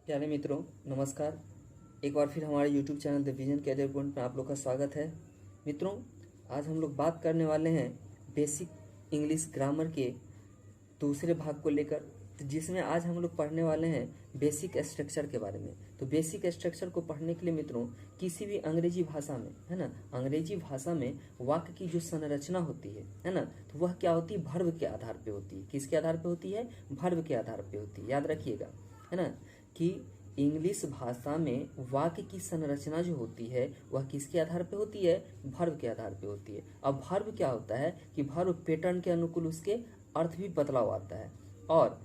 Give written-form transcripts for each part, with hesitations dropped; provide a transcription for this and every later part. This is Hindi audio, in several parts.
प्यारे मित्रों, नमस्कार। एक बार फिर हमारे YouTube channel the vision career point में आप लोग का स्वागत है। मित्रों, आज हम लोग बात करने वाले हैं बेसिक इंग्लिश ग्रामर के दूसरे भाग को लेकर, जिसमें आज हम लोग पढ़ने वाले हैं बेसिक स्ट्रक्चर के बारे में। तो बेसिक स्ट्रक्चर को पढ़ने के लिए मित्रों, किसी भी अंग्रेजी भाषा में, है ना, अंग्रेजी भाषा में वाक्य की जो संरचना होती है ना, तो वह क्या होती है? वर्ब के आधार पे होती है। किसके आधार पे होती है? वर्ब के आधार पे होती है। याद रखिएगा, है ना, कि इंग्लिश भाषा में वाक्य की संरचना जो होती है वह किसके आधार पे होती है? वर्ब के आधार पे होती है। अब वर्ब क्या होता है कि वर्ब पैटर्न के अनुकूल उसके अर्थ भी बदलाव आता है, और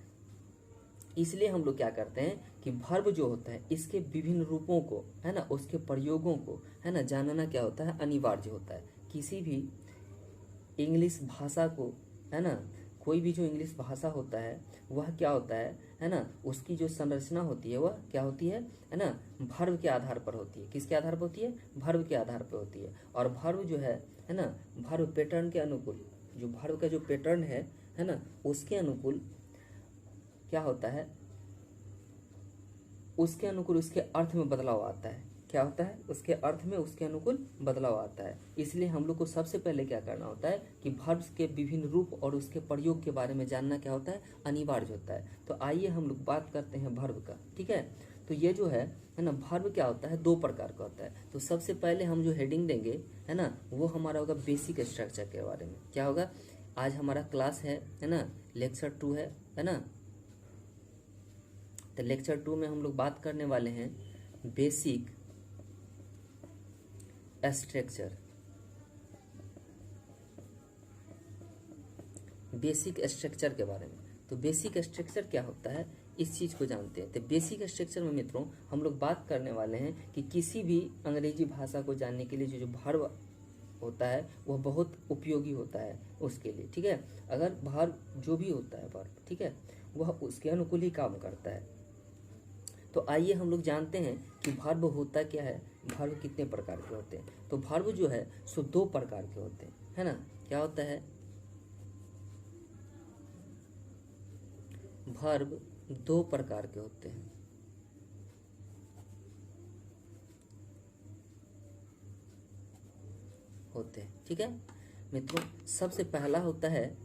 इसलिए हम लोग क्या करते हैं कि वर्ब जो होता है इसके विभिन्न रूपों को, है ना, उसके प्रयोगों को, है ना, जानना क्या होता है? अनिवार्य होता है। किसी भी इंग्लिश भाषा को, है ना, कोई भी जो इंग्लिश भाषा होता है वह क्या होता है ना, उसकी जो संरचना होती है वह क्या होती है ना, वर्ब के आधार पर होती है। किसके आधार पर होती है? वर्ब के आधार पर होती है। और वर्ब जो है ना, वर्ब पैटर्न के अनुकूल, जो वर्ब का जो पैटर्न है ना, उसके अनुकूल क्या होता है? उसके अनुकूल उसके अर्थ में बदलाव आता है। क्या होता है? उसके अर्थ में उसके अनुकूल बदलाव आता है। इसलिए हम लोग को सबसे पहले क्या करना होता है कि वर्ब्स के विभिन्न रूप और उसके प्रयोग के बारे में जानना क्या होता है? अनिवार्य होता है। तो आइए हम लोग बात करते हैं वर्ब का। ठीक है, तो ये जो है ना, वर्ब क्या होता है? दो प्रकार का होता है। तो सबसे पहले हम जो हेडिंग देंगे, है ना, वो हमारा होगा बेसिक स्ट्रक्चर के बारे में। क्या होगा? आज हमारा क्लास है ना, लेक्चर 2 है ना। तो लेक्चर 2 में हम लोग बात करने वाले हैं बेसिक स्ट्रक्चर। बेसिक स्ट्रक्चर के बारे में। तो बेसिक स्ट्रक्चर क्या होता है, इस चीज को जानते हैं। तो बेसिक स्ट्रक्चर में मित्रों हम लोग बात करने वाले हैं कि किसी भी अंग्रेजी भाषा को जानने के लिए जो वर्ब होता है वह बहुत उपयोगी होता है उसके लिए। ठीक है, अगर वर्ब जो भी होता है वर्ब, ठीक है, वह उसके अनुकूल ही काम करता है। तो आइए हम लोग जानते हैं कि वर्ब होता क्या है, वर्ब कितने प्रकार के होते हैं। तो वर्ब जो है सो 2 प्रकार के होते हैं, है ना। क्या होता है? वर्ब 2 प्रकार के होते हैं। ठीक है मित्रों, सबसे पहला होता है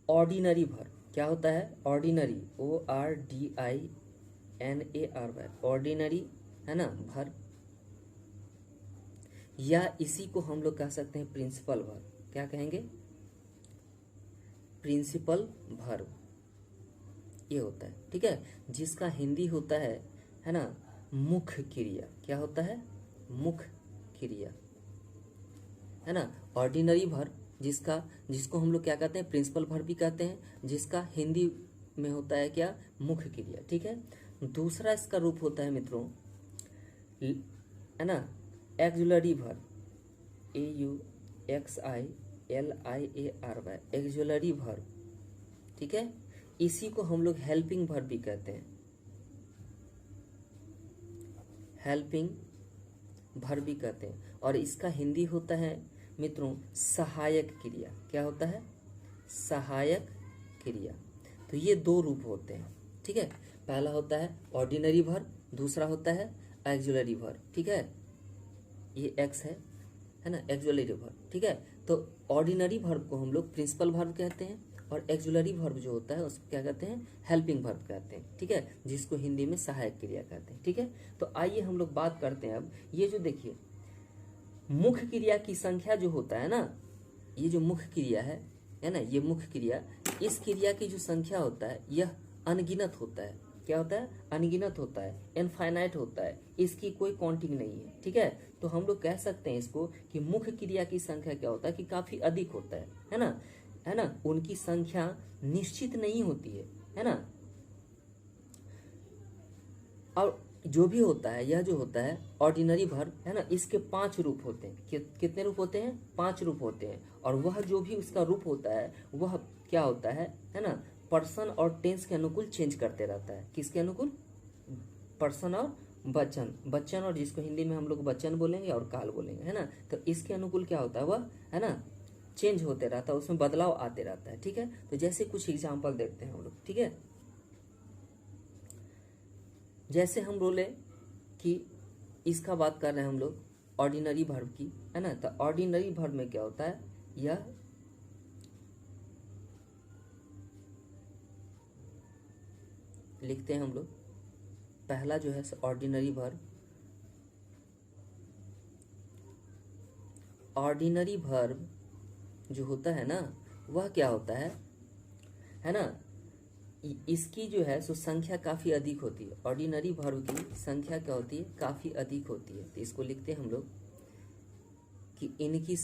ऑर्डिनरी वर्ब। क्या होता है? ऑर्डिनरी, ORDINARY, ऑर्डिनरी, है ना, वर्ब, या इसी को हम लोग कह सकते हैं प्रिंसिपल वर्ब। क्या कहेंगे? प्रिंसिपल वर्ब ये होता है। ठीक है, जिसका हिंदी होता है ना, मुख्य क्रिया। क्या होता है? मुख्य क्रिया, है ना। ऑर्डिनरी वर्ब जिसको हम लोग क्या कहते हैं? प्रिंसिपल वर्ब भी कहते हैं, जिसका हिंदी में होता है क्या? मुख्य क्रिया। ठीक है, दूसरा इसका रूप होता है मित्रों, है ना, auxiliary verb, AUXILIARY, auxiliary verb. ठीक है, इसी को हम लोग हेल्पिंग वर्ब भी कहते हैं, हेल्पिंग वर्ब भी कहते हैं। और इसका हिंदी होता है मित्रों सहायक क्रिया। क्या होता है? सहायक क्रिया। तो ये 2 रूप होते हैं। ठीक है, पहला होता है ऑर्डिनरी वर्ब, दूसरा होता है एक्जुलरी वर्ब। ठीक है, ये एक्स है ना, एक्जुलरी वर्ब। ठीक है, तो ऑर्डिनरी वर्ब को हम लोग प्रिंसिपल वर्ब कहते हैं, और एक्जुलरी वर्ब जो होता है उसको क्या कहते हैं? हेल्पिंग वर्ब कहते हैं। ठीक है, जिसको हिंदी में सहायक क्रिया कहते हैं। ठीक है, तो आइए हम लोग बात करते हैं। अब ये जो देखिए मुख्य क्रिया की संख्या जो होता है ना, ये जो मुख्य क्रिया है ना, ये मुख्य क्रिया, इस क्रिया की जो संख्या होता है यह अनगिनत होता है। क्या होता है? अनगिनत होता है, इनफाइनाइट होता है, इसकी कोई काउंटिंग नहीं है। ठीक है, तो हम लोग कह सकते हैं इसको कि मुख्य क्रिया की संख्या क्या होता है कि काफी अधिक होता है ना, है ना, उनकी संख्या निश्चित नहीं होती है ना। और जो भी होता है, यह जो होता है ऑर्डिनरी वर्ब, है ना, इसके 5 रूप होते हैं। कितने रूप होते हैं? 5 रूप होते हैं। और वह जो भी उसका रूप होता है वह क्या होता है ना, पर्सन और टेंस के अनुकूल चेंज करते रहता है। किसके अनुकूल? पर्सन और बच्चन, और जिसको हिंदी में हम लोग बच्चन बोलेंगे और काल बोलेंगे, है ना। तो इसके अनुकूल क्या होता है वह, है ना, चेंज होते रहता है, उसमें बदलाव आते रहता है। ठीक है, तो जैसे कुछ एग्जाम्पल देखते हैं हम लोग। ठीक है, जैसे हम बोले कि इसका बात कर रहे हैं हम लोग ऑर्डिनरी वर्ब की, है ना। तो ऑर्डिनरी वर्ब में क्या होता है, यह लिखते हैं हम लोग। पहला जो है ऑर्डिनरी वर्ब, ऑर्डिनरी वर्ब जो होता है ना वह क्या होता है ना, इसकी जो है सो संख्या काफ़ी अधिक होती है। ऑर्डिनरी वर्ब की संख्या क्या होती है, काफ़ी अधिक होती है। तो इसको लिखते हैं हम लोग कि इनकी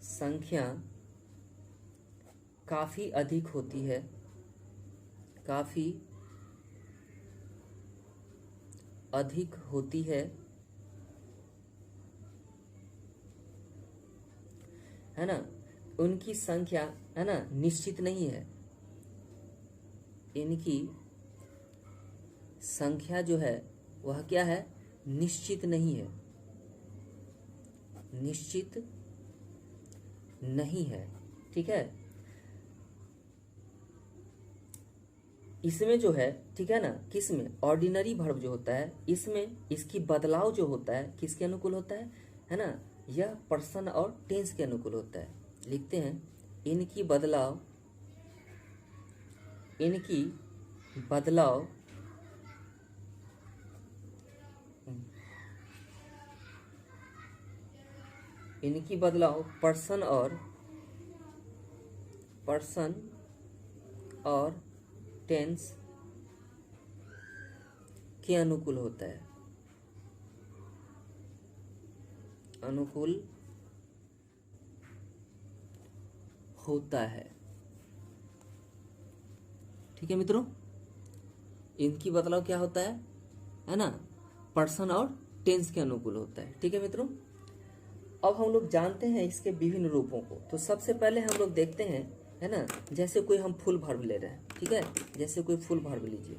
संख्या काफ़ी अधिक होती है, काफ़ी अधिक होती है ना। उनकी संख्या, है ना, निश्चित नहीं है। इनकी संख्या जो है वह क्या है, निश्चित नहीं है, निश्चित नहीं है। ठीक है, इसमें जो है, ठीक है ना, किसमें, ऑर्डिनरी वर्ब जो होता है इसमें इसकी बदलाव जो होता है किसके अनुकूल होता है ना, यह पर्सन और टेंस के अनुकूल होता है। लिखते हैं इनकी बदलाव पर्सन और टेंस के अनुकूल होता है, अनुकूल होता है। ठीक है मित्रों, इनकी बदलाव क्या होता है ना, पर्सन और टेंस के अनुकूल होता है। ठीक है मित्रों, अब हम लोग जानते हैं इसके विभिन्न रूपों को। तो सबसे पहले हम लोग देखते हैं, है ना, जैसे कोई हम फुल वर्ब ले रहे हैं। ठीक है, जैसे कोई फुल वर्ब लीजिए,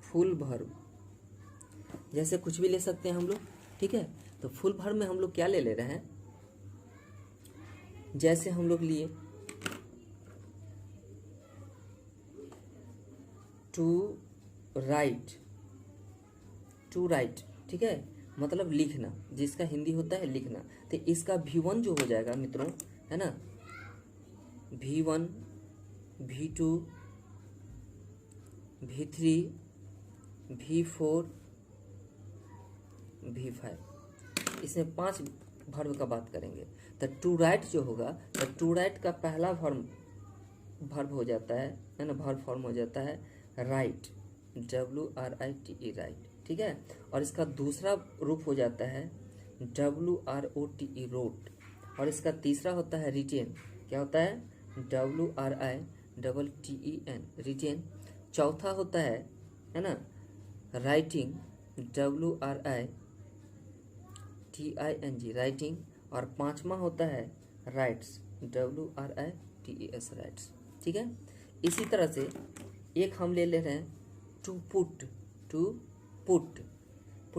फुल वर्ब जैसे कुछ भी ले सकते हैं हम लोग। ठीक है, तो फुल वर्ब में हम लोग क्या ले रहे हैं, जैसे हम लोग लिए टू राइट, ठीक है, मतलब लिखना, जिसका हिंदी होता है लिखना। तो इसका V1 जो हो जाएगा मित्रों, है ना, V1 V2 V3 V4 V5, इसमें 5 वर्ब का बात करेंगे। तो टू राइट जो होगा, तो टू राइट का पहला वर्ब हो जाता है ना, वर्ब फॉर्म हो जाता है राइट, WRITE राइट। ठीक है, और इसका दूसरा रूप हो जाता है WROTE रोट, और इसका तीसरा होता है रिटेन। क्या होता है, WRITEN रिटेन। चौथा होता है ना, राइटिंग, WRITING राइटिंग। और पांचवा होता है राइट्स, WRITES राइट्स। ठीक है, इसी तरह से एक हम ले रहे हैं टू पुट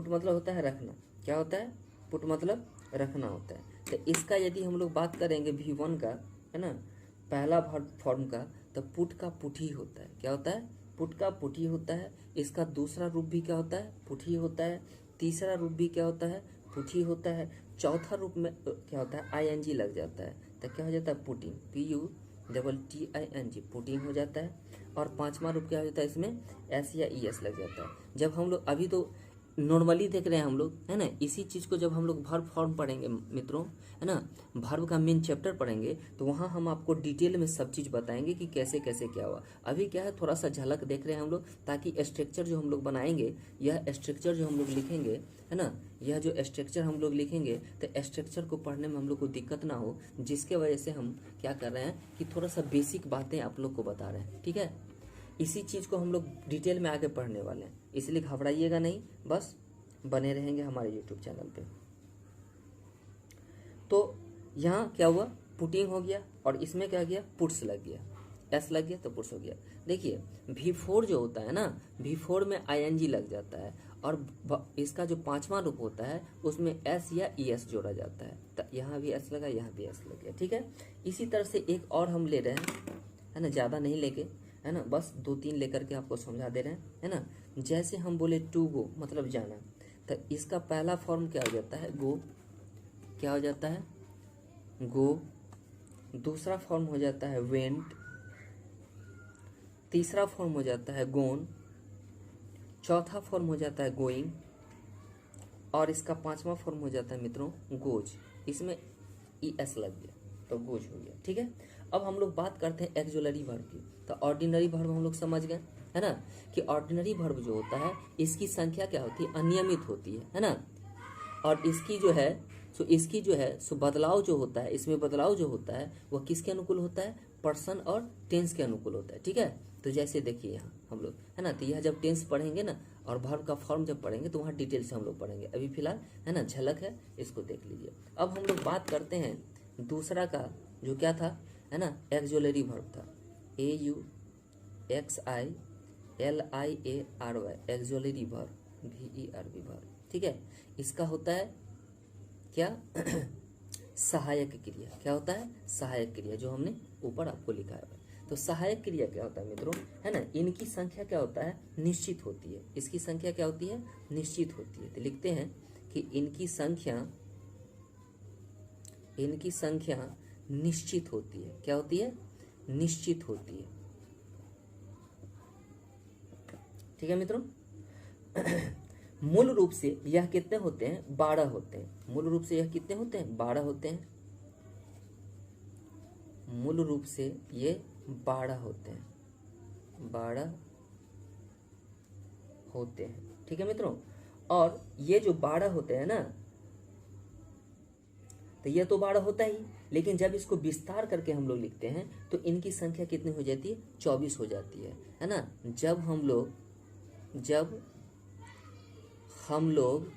मतलब होता है रखना। क्या होता है, पुट मतलब रखना होता है। तो इसका यदि हम लोग बात करेंगे V1 का, है ना, पहला वर्ब फॉर्म का, तो पुट का पुट ही होता है। क्या होता है, पुट का पुट ही होता है। इसका दूसरा रूप भी क्या होता है, पुट ही होता है। तीसरा रूप भी क्या होता है, पुट ही होता है। चौथा रूप में क्या होता है, ING लग जाता है, तो क्या हो जाता है, पुटिंग, PUTTING पुटिंग हो जाता है। और पांचवा रूप क्या हो जाता है, इसमें S या ES लग जाता है। जब हम लोग अभी तो नॉर्मली देख रहे हैं हम लोग, है ना, इसी चीज़ को जब हम लोग वर्ब फॉर्म पढ़ेंगे मित्रों, है ना, वर्ब का मेन चैप्टर पढ़ेंगे, तो वहाँ हम आपको डिटेल में सब चीज़ बताएंगे कि कैसे कैसे क्या हुआ। अभी क्या है, थोड़ा सा झलक देख रहे हैं हम लोग, ताकि स्ट्रक्चर जो हम लोग बनाएंगे, यह स्ट्रक्चर जो हम लोग लिखेंगे, है ना, यह जो स्ट्रक्चर हम लोग लिखेंगे, तो स्ट्रक्चर को पढ़ने में हम लोग को दिक्कत ना हो, जिसके वजह से हम क्या कर रहे हैं कि थोड़ा सा बेसिक बातें आप लोग को बता रहे हैं। ठीक है, इसी चीज़ को हम लोग डिटेल में आगे पढ़ने वाले हैं, इसलिए घबराइएगा नहीं, बस बने रहेंगे हमारे YouTube चैनल पे। तो यहाँ क्या हुआ, पुटिंग हो गया, और इसमें क्या गया, पुट्स लग गया, S लग गया तो पुट्स हो गया। देखिए V4 जो होता है ना, V4 में ING लग जाता है, और इसका जो पांचवा रूप होता है उसमें एस या ई एस जोड़ा जाता है। तो यहाँ भी एस लगा, यहाँ भी एस लग गया, ठीक है। इसी तरह से एक और हम ले रहे हैं, है ना, ज़्यादा नहीं लेके, है ना, बस 2-3 लेकर के आपको समझा दे रहे हैं, है ना। जैसे हम बोले टू गो मतलब जाना, तो इसका पहला फॉर्म क्या हो जाता है, गो, क्या हो जाता है, गो। दूसरा फॉर्म हो जाता है वेंट, तीसरा फॉर्म हो जाता है गोन, चौथा फॉर्म हो जाता है गोइंग, और इसका पांचवा फॉर्म हो जाता है मित्रों गोज। इसमें ई एस लग गया तो गोज हो गया, ठीक है। अब हम लोग बात करते हैं एक्जुलरी वर्ब की। तो ऑर्डिनरी वर्ब हम लोग समझ गए, है ना, कि ऑर्डिनरी वर्ब जो होता है इसकी संख्या क्या होती है, अनियमित होती है ना। और इसकी जो है सो बदलाव जो होता है, इसमें बदलाव जो होता है वह किसके अनुकूल होता है, पर्सन और टेंस के अनुकूल होता है, ठीक है। तो जैसे देखिए यहाँ हम लोग, है ना, तो यह जब टेंस पढ़ेंगे ना और वर्ब का फॉर्म जब पढ़ेंगे तो वहाँ डिटेल से हम लोग पढ़ेंगे। अभी फिलहाल, है ना, झलक है, इसको देख लीजिए। अब हम लोग बात करते हैं दूसरा का, जो क्या था, है ना, एक्जुलरी वर्ब था, AUXILIARY, auxiliary verb, VERB verb, ठीक है। इसका होता है क्या सहायक क्रिया। क्या होता है, सहायक क्रिया, जो हमने ऊपर आपको लिखा है। तो सहायक क्रिया क्या होता है मित्रों, है ना, इनकी संख्या क्या होता है, निश्चित होती है। इसकी संख्या क्या होती है, निश्चित होती है। तो लिखते हैं कि इनकी संख्या निश्चित होती है। क्या होती है, निश्चित होती है, ठीक है मित्रों। मूल रूप से यह कितने होते हैं, 12 होते हैं। मूल रूप से यह कितने होते हैं, 12 होते हैं। मूल रूप से ये 12 होते हैं, 12 होते हैं, ठीक है मित्रों। और ये जो 12 होते हैं ना, तो ये तो 12 होता ही, लेकिन जब इसको विस्तार करके हम लोग लिखते हैं तो इनकी संख्या कितनी हो जाती है, 24 हो जाती है ना। जब हम लोग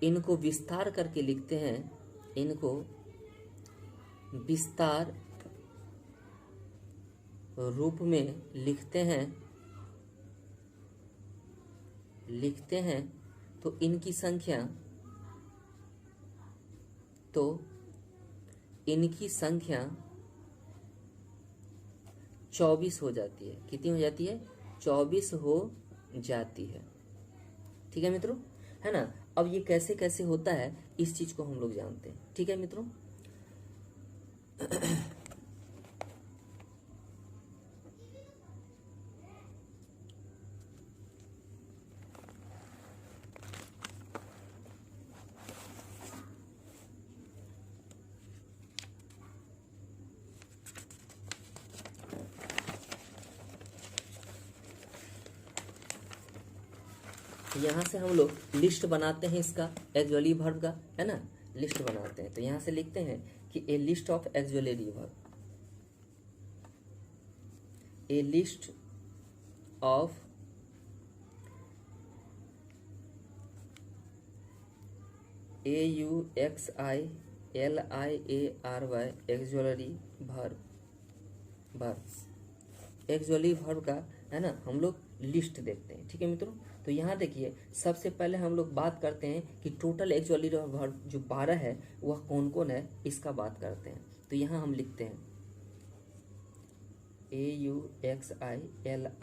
इनको विस्तार करके लिखते हैं, इनको विस्तार रूप में लिखते हैं तो इनकी संख्या 24 हो जाती है। कितनी हो जाती है, 24 हो जाती है, ठीक है मित्रों, है ना। अब ये कैसे कैसे होता है इस चीज को हम लोग जानते हैं, ठीक है मित्रों। यहाँ से हम लोग लिस्ट बनाते हैं इसका, एक्जुलरी वर्ब का, है ना, लिस्ट बनाते हैं। तो यहाँ से लिखते हैं कि a list of auxiliary verb, a list of AUXILIARY auxiliary verb, auxiliary verb का, है ना, हम लोग लिस्ट देखते हैं, ठीक है मित्रों। तो यहाँ देखिए, सबसे पहले हम लोग बात करते हैं कि टोटल एक्जुलरी वर्ब जो 12 है वह कौन कौन है, इसका बात करते हैं। तो यहाँ हम लिखते हैं AUXILIAR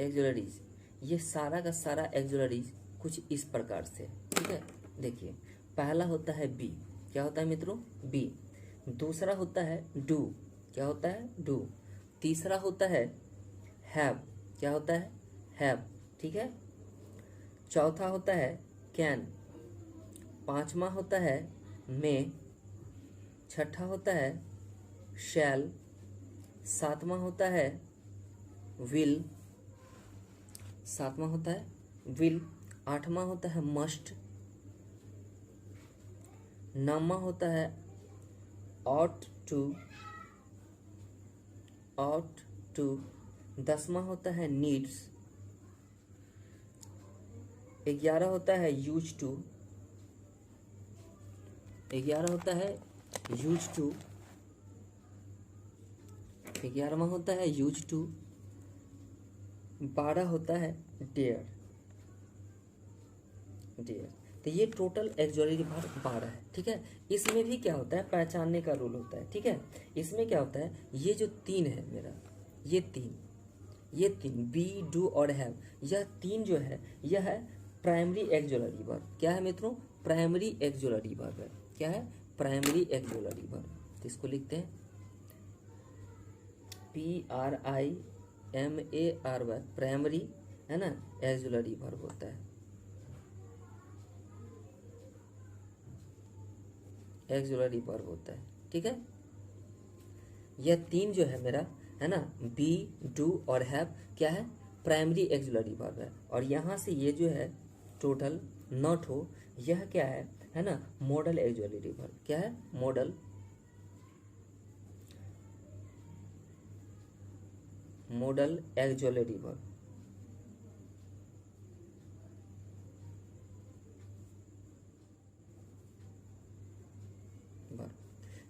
एक्जुलरीज। ये सारा का सारा एक्जुलरीज कुछ इस प्रकार से, ठीक है। देखिए, पहला होता है बी। क्या होता है मित्रों, बी। दूसरा होता है डू। क्या होता है, डू। तीसरा होता है हैव। क्या होता है, हैव, ठीक है। चौथा होता है कैन। पांचवा होता है मे। छठा होता है शैल। सातवां होता है विल। आठवां होता है मस्ट। नौवां होता है ought to। 10वां होता है नीड्स। 11 होता है यूज टू। 11वां होता है यूज टू। 12 होता है डेयर, डेयर। तो ये टोटल एक्सुअली वर्ब 12 है, ठीक है। इसमें भी क्या होता है, पहचानने का रूल होता है, ठीक है। इसमें क्या होता है, ये जो 3 है मेरा, ये तीन बी, डू और हैव, यह 3 जो है यह है प्राइमरी एक्सुअली वर्ब। क्या है मित्रों, प्राइमरी एक्सुअली वर्ब है। क्या है, प्राइमरी एक्सुअली वर्ब। तो इसको लिखते हैं PRIMARY, प्राइमरी है ना, एक्सुअली वर्ब होता है, एक्सुअली वर्ब होता है, ठीक है। यह 3 जो है मेरा, है ना, बी, डू और हैव, क्या है, प्राइमरी एक्सुअली वर्ब है। और यहाँ से ये जो है टोटल नॉट हो, यह क्या है ना, मॉडल एक्सुअली वर्ब। क्या है, मॉडल एक्सुअली वर्ब।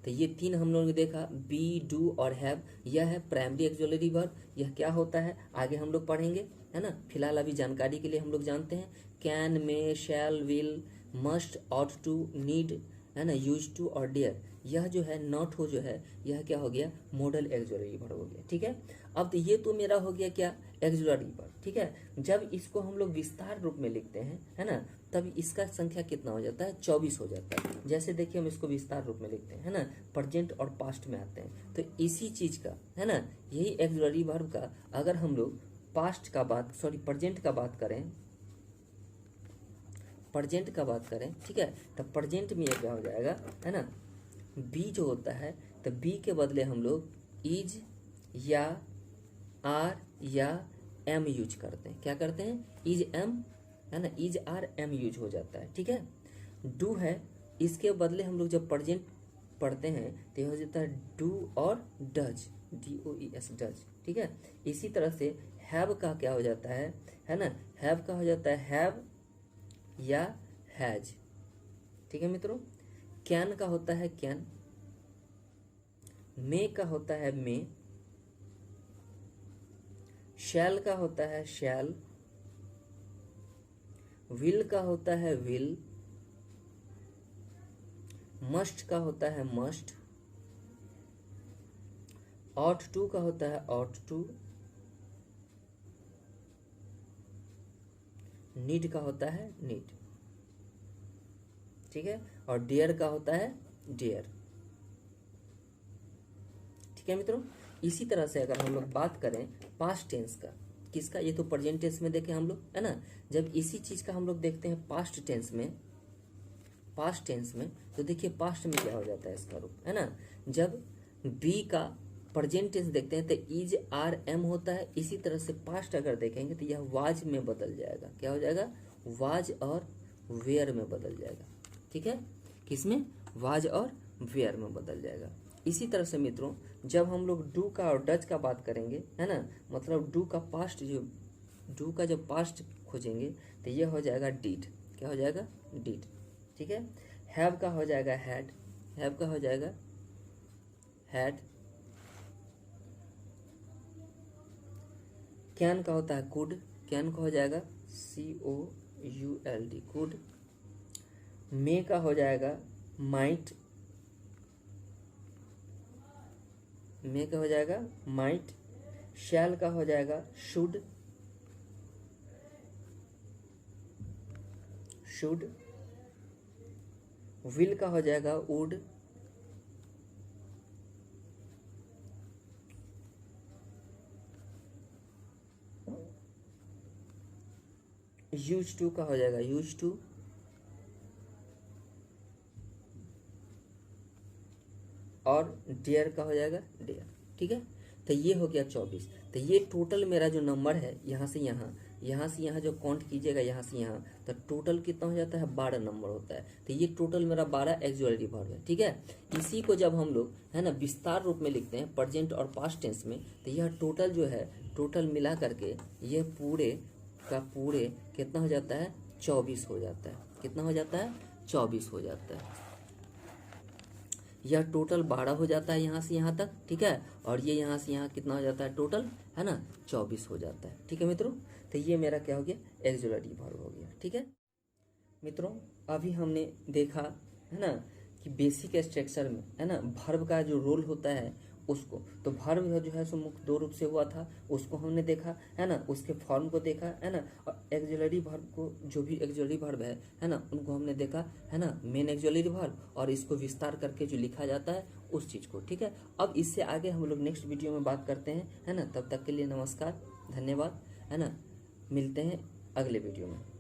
तो ये 3 हम लोगों ने देखा, बी, डू और हैव, यह है प्राइमरी एक्सुअली वर्ब। यह क्या होता है आगे हम लोग पढ़ेंगे, है ना। फिलहाल अभी जानकारी के लिए हम लोग जानते हैं can, may, shall, will, must, ought to, need, है ना, यूज टू और डियर। यह जो है नॉट हो जो है, यह क्या हो गया, मॉडल एक्सुअली वर्ब हो गया, ठीक है। अब तो ये तो मेरा हो गया क्या, एक्सुअली वर्ब, ठीक है। जब इसको हम लोग विस्तार रूप में लिखते हैं, है ना, तब इसका संख्या कितना हो जाता है, 24 हो जाता है। जैसे देखिए हम इसको विस्तार रूप में लिखते हैं, है ना, प्रेजेंट और पास्ट में आते हैं। तो इसी चीज का, है ना, यही एक्सुअली वर्ब का अगर हम लोग पास्ट का बात, सॉरी प्रेजेंट का बात करें, प्रेजेंट का बात करें, ठीक है, तो प्रेजेंट में ये क्या हो जाएगा, है ना, बी जो होता है, तो बी के बदले हम लोग इज या आर या एम यूज करते हैं। क्या करते हैं, इज एम, है ना, इज आर एम यूज हो जाता है, ठीक है। डू है, इसके बदले हम लोग जब प्रेजेंट पढ़ते हैं तो ये हो जाता है डू और डज, DOES, डज, ठीक है। इसी तरह से हैव का क्या हो जाता है ना, हैव का हो जाता है हैव या हैज, ठीक है मित्रों। कैन का होता है कैन, मे का होता है मे, शैल का होता है शैल, विल का होता है विल, मस्ट का होता है मस्ट, ऑट टू का होता है ऑट टू, नीड का होता है नीड, ठीक है। और डियर का होता है डियर, ठीक है मित्रों। इसी तरह से अगर हम लोग बात करें पास्ट टेंस का, किसका, ये तो प्रेजेंट टेंस में देखे हम लोग, है ना। जब इसी चीज का हम लोग देखते हैं पास्ट टेंस में, पास्ट टेंस में, तो देखिए पास्ट में क्या हो जाता है इसका रूप, है ना। जब बी का प्रेजेंट टेंस देखते हैं तो इज आर एम होता है। इसी तरह से पास्ट अगर देखेंगे तो यह वाज में बदल जाएगा। क्या हो जाएगा, वाज और वेयर में बदल जाएगा, ठीक है। किसमें, वाज और वेयर में बदल जाएगा। इसी तरह से मित्रों जब हम लोग डू का और डज का बात करेंगे, है ना, मतलब डू का पास्ट, जो डू का जब पास्ट खोजेंगे तो यह हो जाएगा डीड। क्या हो जाएगा, डीड, ठीक है। हैव का हो जाएगा हैड, हैव का हो जाएगा हैड। कैन का होता है कुड, कैन का हो जाएगा COULD, कुड। मे का हो जाएगा माइट, मे का हो जाएगा माइट। शैल का हो जाएगा शुड, शुड। विल का हो जाएगा वुड, यूज टू का हो जाएगा यूज टू, और डेयर का हो जाएगा डेयर, ठीक है। तो ये हो गया 24। तो ये टोटल मेरा जो नंबर है, यहाँ से यहाँ, यहाँ से यहाँ जो काउंट कीजिएगा, यहाँ से यहाँ, तो टोटल कितना हो जाता है, 12 नंबर होता है। तो ये टोटल मेरा 12 एक्सुअली वर्ब है, ठीक है। इसी को जब हम लोग, है ना, विस्तार रूप में लिखते हैं प्रेजेंट और पास्ट टेंस में, तो यह टोटल जो है, टोटल मिला करके ये पूरे का पूरे कितना हो जाता है, 24 हो जाता है। कितना हो जाता है, 24 हो जाता है। यह टोटल 12 हो जाता है यहाँ से यहाँ तक, ठीक है। और ये यहाँ से यहाँ कितना हो जाता है टोटल, है ना, 24 हो जाता है, ठीक है मित्रों। तो ये मेरा क्या हो गया, एक्सिलरी वर्ब हो गया, ठीक है मित्रों। अभी हमने देखा, है ना, कि बेसिक स्ट्रक्चर में, है ना, वर्ब का जो रोल होता है उसको, तो वर्ब जो है सो मुख्य 2 रूप से हुआ था, उसको हमने देखा, है ना, उसके फॉर्म को देखा, है ना। और एक्सिलरी वर्ब को, जो भी एक्सिलरी वर्ब है ना, उनको हमने देखा, है ना, मेन एक्सिलरी वर्ब, और इसको विस्तार करके जो लिखा जाता है उस चीज़ को, ठीक है। अब इससे आगे हम लोग नेक्स्ट वीडियो में बात करते हैं, है ना। तब तक के लिए नमस्कार, धन्यवाद, है ना, मिलते हैं अगले वीडियो में।